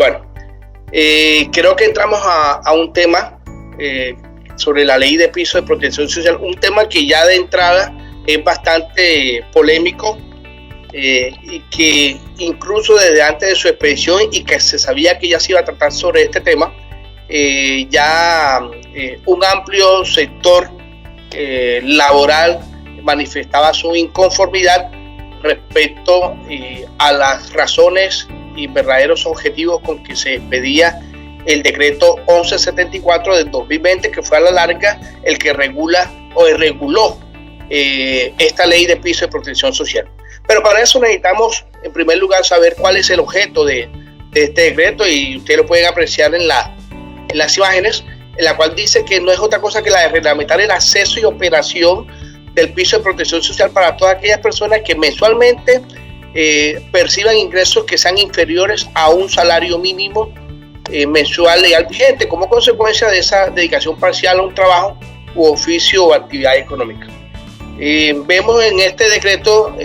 Bueno, creo que entramos a un tema sobre la ley de piso de protección social, un tema que ya de entrada es bastante polémico y que incluso desde antes de su expedición y que se sabía que ya se iba a tratar sobre este tema, un amplio sector laboral manifestaba su inconformidad respecto a las razones y verdaderos objetivos con que se expedía el decreto 1174 del 2020, que fue a la larga el que regula o reguló esta ley de piso de protección social. Pero para eso necesitamos, en primer lugar, saber cuál es el objeto de este decreto, y ustedes lo pueden apreciar en las imágenes, en la cual dice que no es otra cosa que la de reglamentar el acceso y operación del piso de protección social para todas aquellas personas que mensualmente perciban ingresos que sean inferiores a un salario mínimo mensual legal vigente, como consecuencia de esa dedicación parcial a un trabajo u oficio o actividad económica. Vemos en este decreto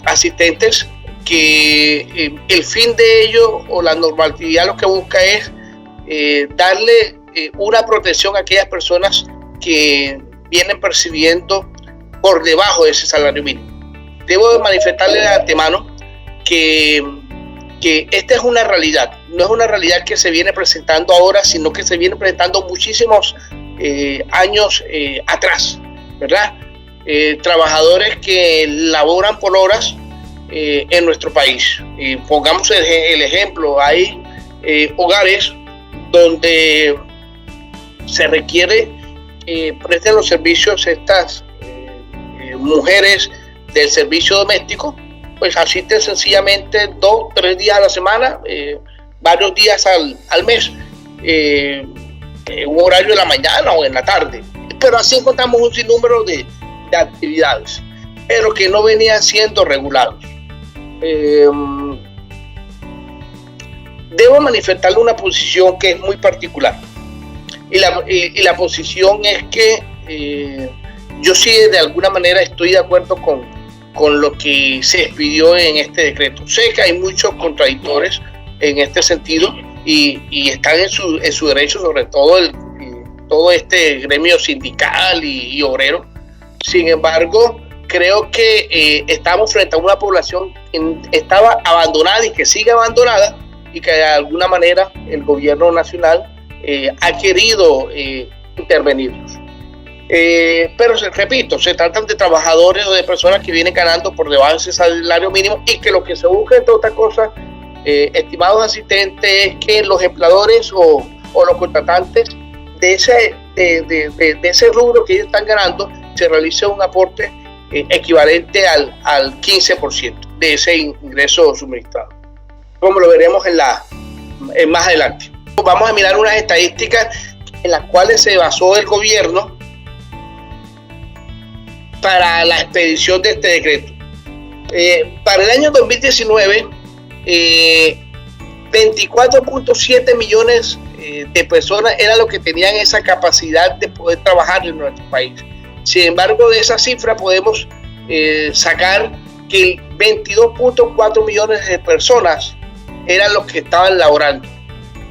asistentes que el fin de ello o la normatividad lo que busca es darle una protección a aquellas personas que vienen percibiendo por debajo de ese salario mínimo. Debo manifestarle de antemano que esta es una realidad, no es una realidad que se viene presentando ahora, sino que se viene presentando muchísimos años atrás, ¿verdad? Trabajadores que laboran por horas en nuestro país. Pongamos el ejemplo, hay hogares donde se requiere presten los servicios estas mujeres del servicio doméstico, pues asisten sencillamente 2 o 3 días a la semana, varios días al mes, en un horario de la mañana o en la tarde. Pero así encontramos un sinnúmero de actividades, pero que no venían siendo regulados. Debo manifestarle una posición que es muy particular, y la posición es que yo sí de alguna manera estoy de acuerdo con lo que se expidió en este decreto. Sé que hay muchos contradictores en este sentido y están en su derecho, sobre todo todo este gremio sindical y obrero. Sin embargo, creo que estamos frente a una población que estaba abandonada y que sigue abandonada, y que de alguna manera el gobierno nacional ha querido intervenirlos. Pero repito, se tratan de trabajadores o de personas que vienen ganando por debajo de ese salario mínimo, y que lo que se busca, entre otras cosas, estimados asistentes, es que los empleadores o los contratantes de ese rubro que ellos están ganando se realice un aporte equivalente al 15% de ese ingreso suministrado, como lo veremos más adelante. Vamos a mirar unas estadísticas en las cuales se basó el gobierno para la expedición de este decreto. Para el año 2019, 24.7 millones de personas eran los que tenían esa capacidad de poder trabajar en nuestro país. Sin embargo, de esa cifra podemos sacar que 22.4 millones de personas eran los que estaban laborando.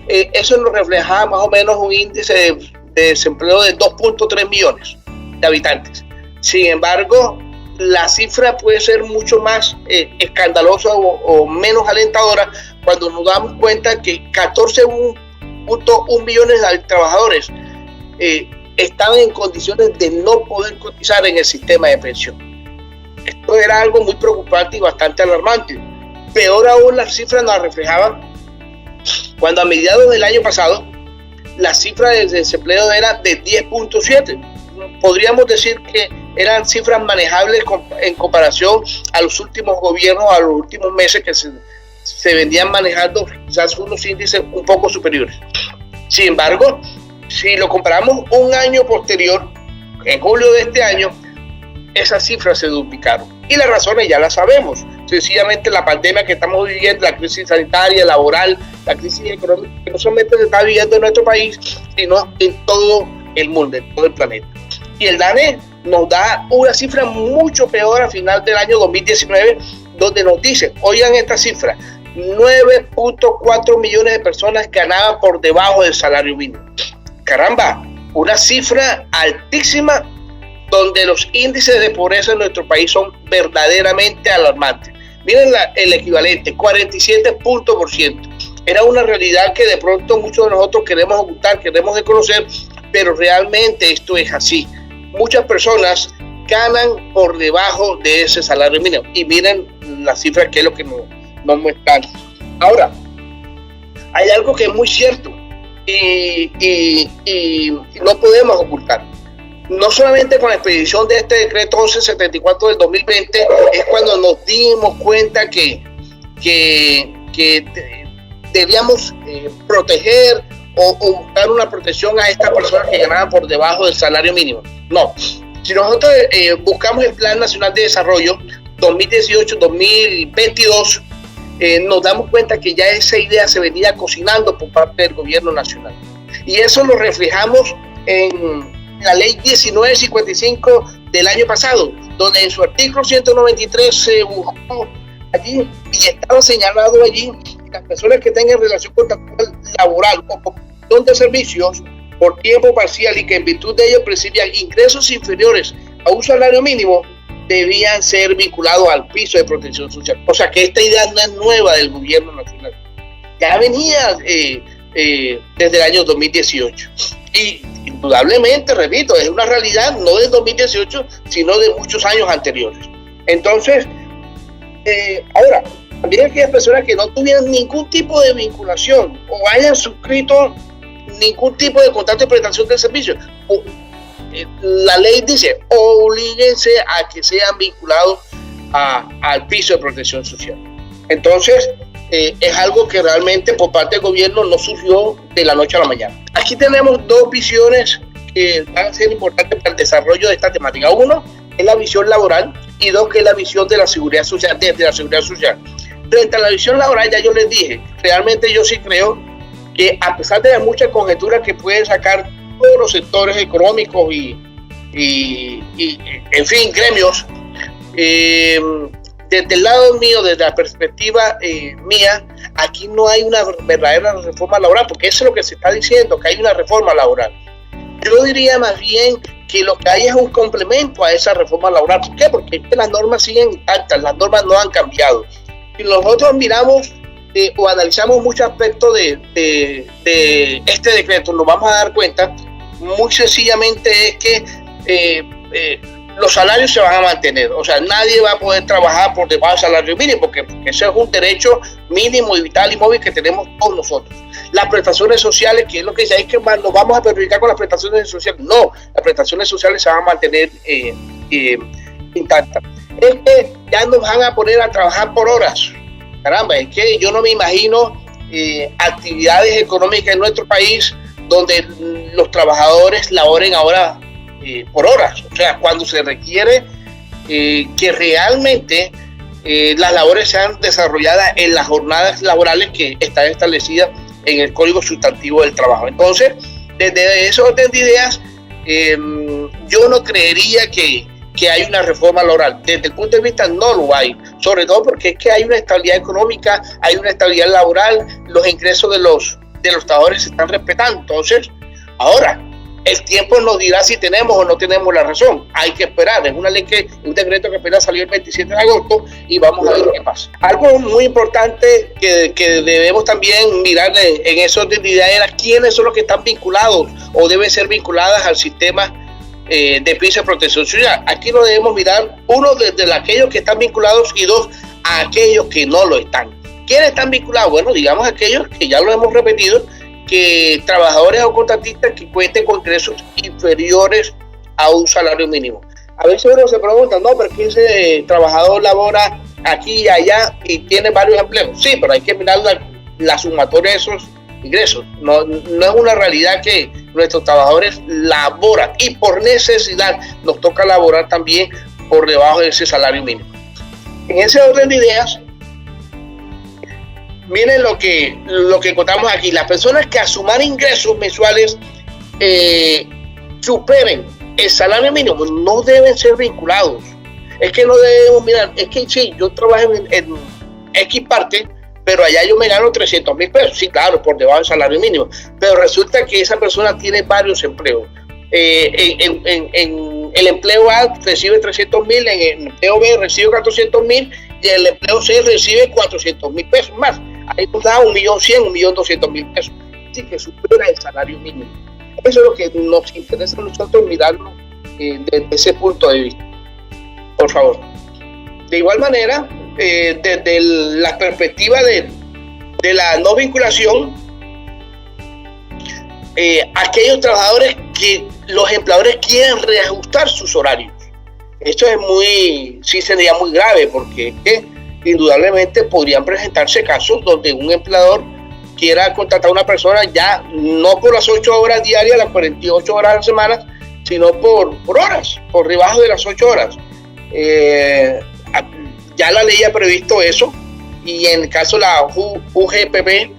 Eso nos reflejaba más o menos un índice de desempleo de 2.3 millones de habitantes. Sin embargo, la cifra puede ser mucho más escandalosa o menos alentadora cuando nos damos cuenta que 14.1 millones de trabajadores estaban en condiciones de no poder cotizar en el sistema de pensión. Esto era algo muy preocupante y bastante alarmante. Peor aún, las cifras nos reflejaban cuando a mediados del año pasado la cifra de desempleo era de 10.7. Podríamos decir que eran cifras manejables en comparación a los últimos gobiernos, a los últimos meses que se venían manejando quizás unos índices un poco superiores. Sin embargo, si lo comparamos un año posterior, en julio de este año, esas cifras se duplicaron. Y las razones ya las sabemos. Sencillamente la pandemia que estamos viviendo, la crisis sanitaria, laboral, la crisis económica, que no solamente se está viviendo en nuestro país, sino en todo el mundo, en todo el planeta. Y el DANE nos da una cifra mucho peor a final del año 2019, donde nos dice, oigan esta cifra, 9.4 millones de personas ganaban por debajo del salario mínimo. Caramba, una cifra altísima, donde los índices de pobreza en nuestro país son verdaderamente alarmantes. Miren el equivalente, 47%. Era una realidad que de pronto muchos de nosotros queremos ocultar, queremos desconocer, pero realmente esto es así. Muchas personas ganan por debajo de ese salario mínimo. Y miren las cifras, que es lo que nos muestran. Ahora, hay algo que es muy cierto y no podemos ocultar. No solamente con la expedición de este decreto 1174 del 2020 es cuando nos dimos cuenta que debíamos proteger o buscar una protección a estas personas que ganaban por debajo del salario mínimo. No, si nosotros buscamos el Plan Nacional de Desarrollo 2018-2022, nos damos cuenta que ya esa idea se venía cocinando por parte del gobierno nacional. Y eso lo reflejamos en la ley 1955 del año pasado, donde en su artículo 193 se buscó allí y estaba señalado allí que las personas que tengan relación contractual laboral o concesión de servicios por tiempo parcial y que en virtud de ello percibían ingresos inferiores a un salario mínimo debían ser vinculados al piso de protección social. O sea que esta idea no es nueva del gobierno nacional, ya venía desde el año 2018 y indudablemente, repito, es una realidad no del 2018 sino de muchos años anteriores. Entonces, ahora, también aquellas personas que no tuvieran ningún tipo de vinculación o hayan suscrito ningún tipo de contrato de prestación de servicio, la ley dice, oblíguense a que sean vinculados al piso de protección social. Entonces, es algo que realmente por parte del gobierno no surgió de la noche a la mañana. Aquí tenemos dos visiones que van a ser importantes para el desarrollo de esta temática. Uno es la visión laboral y dos que es la visión de la seguridad social, desde la seguridad social. Frente a la visión laboral, ya yo les dije, realmente yo sí creo que a pesar de las muchas conjeturas que pueden sacar todos los sectores económicos y en fin, gremios, desde el lado mío, desde la perspectiva mía, aquí no hay una verdadera reforma laboral, porque eso es lo que se está diciendo, que hay una reforma laboral. Yo diría más bien que lo que hay es un complemento a esa reforma laboral. ¿Por qué? Porque es que las normas siguen intactas, las normas no han cambiado. Si nosotros miramos o analizamos muchos aspectos de este decreto, nos vamos a dar cuenta muy sencillamente es que los salarios se van a mantener. O sea, nadie va a poder trabajar por debajo del salario mínimo porque eso es un derecho mínimo y vital y móvil que tenemos todos nosotros. Las prestaciones sociales, que es lo que dice, es que nos vamos a perjudicar con las prestaciones sociales. No, las prestaciones sociales se van a mantener intactas. Es que ya nos van a poner a trabajar por horas. Caramba, es que yo no me imagino actividades económicas en nuestro país donde los trabajadores laboren ahora por horas. O sea, cuando se requiere que realmente las labores sean desarrolladas en las jornadas laborales que están establecidas en el Código Sustantivo del Trabajo. Entonces, desde ese orden de ideas, yo no creería que hay una reforma laboral. Desde el punto de vista no lo hay, sobre todo porque es que hay una estabilidad económica, hay una estabilidad laboral, los ingresos de los trabajadores se están respetando. Entonces, ahora, el tiempo nos dirá si tenemos o no tenemos la razón. Hay que esperar. Es una ley un decreto que apenas salió el 27 de agosto y vamos a ver qué pasa. Algo muy importante que debemos también mirar en esos de idea era quiénes son los que están vinculados o deben ser vinculadas al sistema de piso de protección social. Aquí lo debemos mirar, uno, desde aquellos que están vinculados y dos, a aquellos que no lo están. ¿Quiénes están vinculados? Bueno, digamos aquellos que ya lo hemos repetido, que trabajadores o contratistas que cuenten con ingresos inferiores a un salario mínimo. A veces uno se pregunta, no, pero que ese trabajador labora aquí y allá y tiene varios empleos. Sí, pero hay que mirar la sumatoria de esos ingresos. No es una realidad que nuestros trabajadores laboran y por necesidad nos toca laborar también por debajo de ese salario mínimo. En ese orden de ideas, miren lo que encontramos aquí. Las personas que asuman ingresos mensuales superen el salario mínimo no deben ser vinculados. Es que no debemos mirar, es que sí, yo trabajo en X parte, pero allá yo me gano 300.000 pesos. Sí, claro, por debajo del salario mínimo, pero resulta que esa persona tiene varios empleos. En el empleo A recibe 300.000, en el empleo B recibe 400.000 y en el empleo C recibe 400.000 pesos más. Ahí nos da 1.100.000, 1.200.000 pesos. Así que supera el salario mínimo. Eso es lo que nos interesa a nosotros mirarlo desde ese punto de vista. Por favor. De igual manera, desde la perspectiva de la no vinculación, aquellos trabajadores que los empleadores quieren reajustar sus horarios. Esto sí sería muy grave, porque indudablemente podrían presentarse casos donde un empleador quiera contratar a una persona ya no por las 8 horas diarias, las 48 horas a la semana, sino por horas, por debajo de las 8 horas. Ya la ley ha previsto eso, y en el caso de la UGPP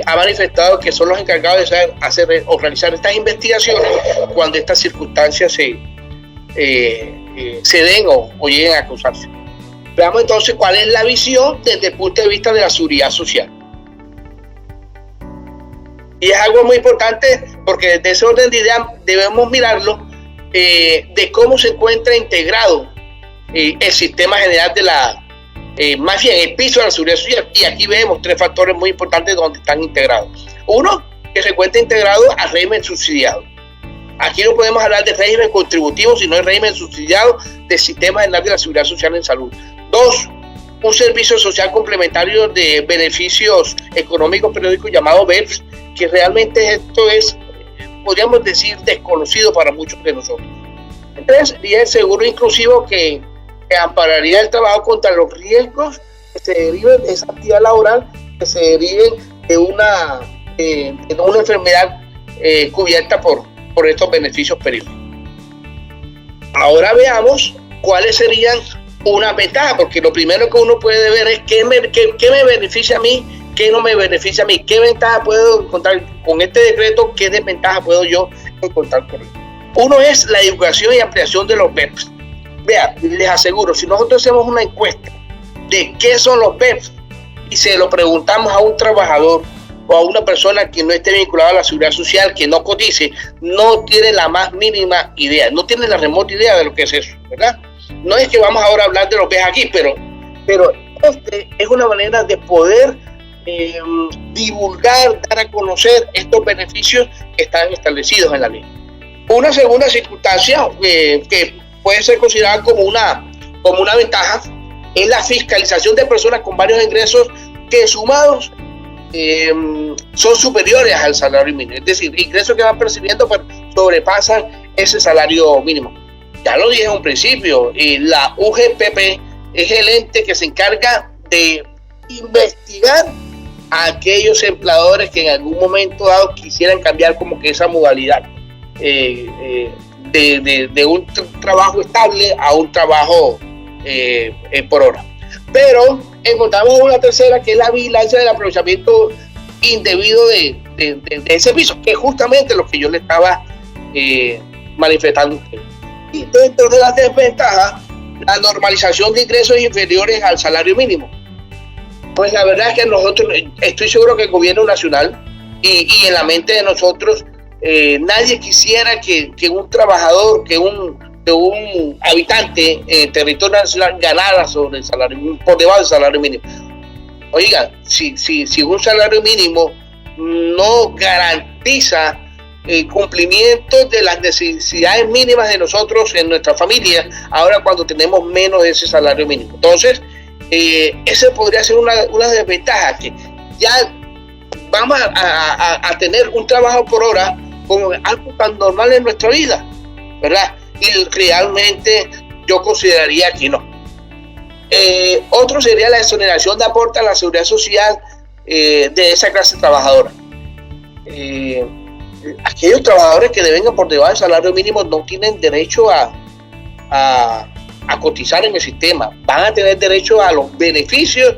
ha manifestado que son los encargados de hacer o realizar estas investigaciones cuando estas circunstancias se den o lleguen a acusarse. Veamos entonces cuál es la visión desde el punto de vista de la seguridad social. Y es algo muy importante, porque desde ese orden de ideas debemos mirarlo de cómo se encuentra integrado el sistema general de más bien el piso de la seguridad social. Y aquí vemos 3 factores muy importantes donde están integrados. Uno, que se encuentra integrado al régimen subsidiado. Aquí no podemos hablar de régimen contributivo, sino de régimen subsidiado del sistema general de la seguridad social en salud. 2, un servicio social complementario de beneficios económicos periódicos llamado BEPS, que realmente esto es, podríamos decir, desconocido para muchos de nosotros. 3, y el seguro inclusivo que ampararía el trabajo contra los riesgos que se deriven de esa actividad laboral, que se deriven de una enfermedad cubierta por estos beneficios periódicos. Ahora veamos cuáles serían unas ventajas, porque lo primero que uno puede ver es qué me beneficia a mí, qué no me beneficia a mí, qué ventaja puedo encontrar con este decreto, qué desventaja puedo yo encontrar con él. Uno es la educación y ampliación de los BEPS. Vean, les aseguro, si nosotros hacemos una encuesta de qué son los BEPS y se lo preguntamos a un trabajador o a una persona que no esté vinculada a la seguridad social, que no cotice, no tiene la más mínima idea, no tiene la remota idea de lo que es eso, ¿verdad? No es que vamos ahora a hablar de los BEPS aquí, pero es una manera de poder divulgar, dar a conocer estos beneficios que están establecidos en la ley. Una segunda circunstancia que puede ser considerada como una ventaja es la fiscalización de personas con varios ingresos que sumados son superiores al salario mínimo, es decir, ingresos que van percibiendo pero sobrepasan ese salario mínimo. Ya lo dije en un principio, la UGPP es el ente que se encarga de investigar a aquellos empleadores que en algún momento dado quisieran cambiar como que esa modalidad de un trabajo estable a un trabajo por hora. Pero encontramos una tercera, que es la vigilancia del aprovechamiento indebido de ese piso, que es justamente lo que yo le estaba manifestando a ustedes. Y dentro de las desventajas, la normalización de ingresos inferiores al salario mínimo. Pues la verdad es que nosotros, estoy seguro que el gobierno nacional y en la mente de nosotros, nadie quisiera que un trabajador, que un habitante en territorio nacional ganara sobre el salario, por debajo del salario mínimo. Oiga, si un salario mínimo no garantiza el cumplimiento de las necesidades mínimas de nosotros en nuestra familia, ahora cuando tenemos menos de ese salario mínimo. Entonces, ese podría ser una desventaja, que ya vamos a tener un trabajo por hora como algo tan normal en nuestra vida, ¿verdad? Y realmente yo consideraría que no. Otro sería la exoneración de aporte a la seguridad social de esa clase trabajadora. Aquellos trabajadores que devengan por debajo del salario mínimo no tienen derecho a cotizar en el sistema, van a tener derecho a los beneficios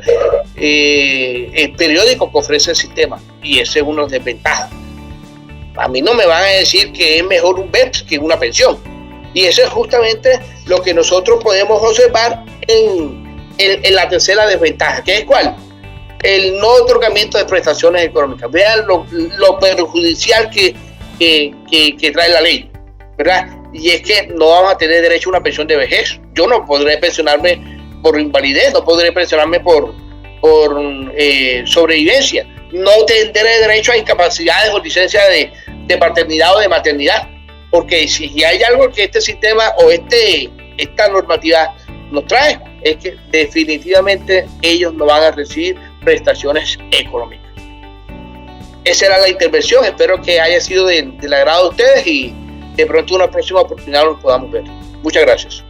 periódicos que ofrece el sistema, y ese es una desventaja. A mí no me van a decir que es mejor un BEPS que una pensión, y eso es justamente lo que nosotros podemos observar en la tercera desventaja, que es ¿cuál? el no otorgamiento de prestaciones económicas. Vean lo perjudicial que trae la ley, ¿verdad? Y es que no vamos a tener derecho a una pensión de vejez. Yo no podré pensionarme por invalidez, no podré pensionarme por sobrevivencia. No tendré derecho a incapacidades o licencia de paternidad o de maternidad. Porque si hay algo que este sistema o esta normativa nos trae, es que definitivamente ellos no van a recibir prestaciones económicas. Esa era la intervención. Espero que haya sido del agrado de ustedes y de pronto una próxima oportunidad nos podamos ver. Muchas gracias.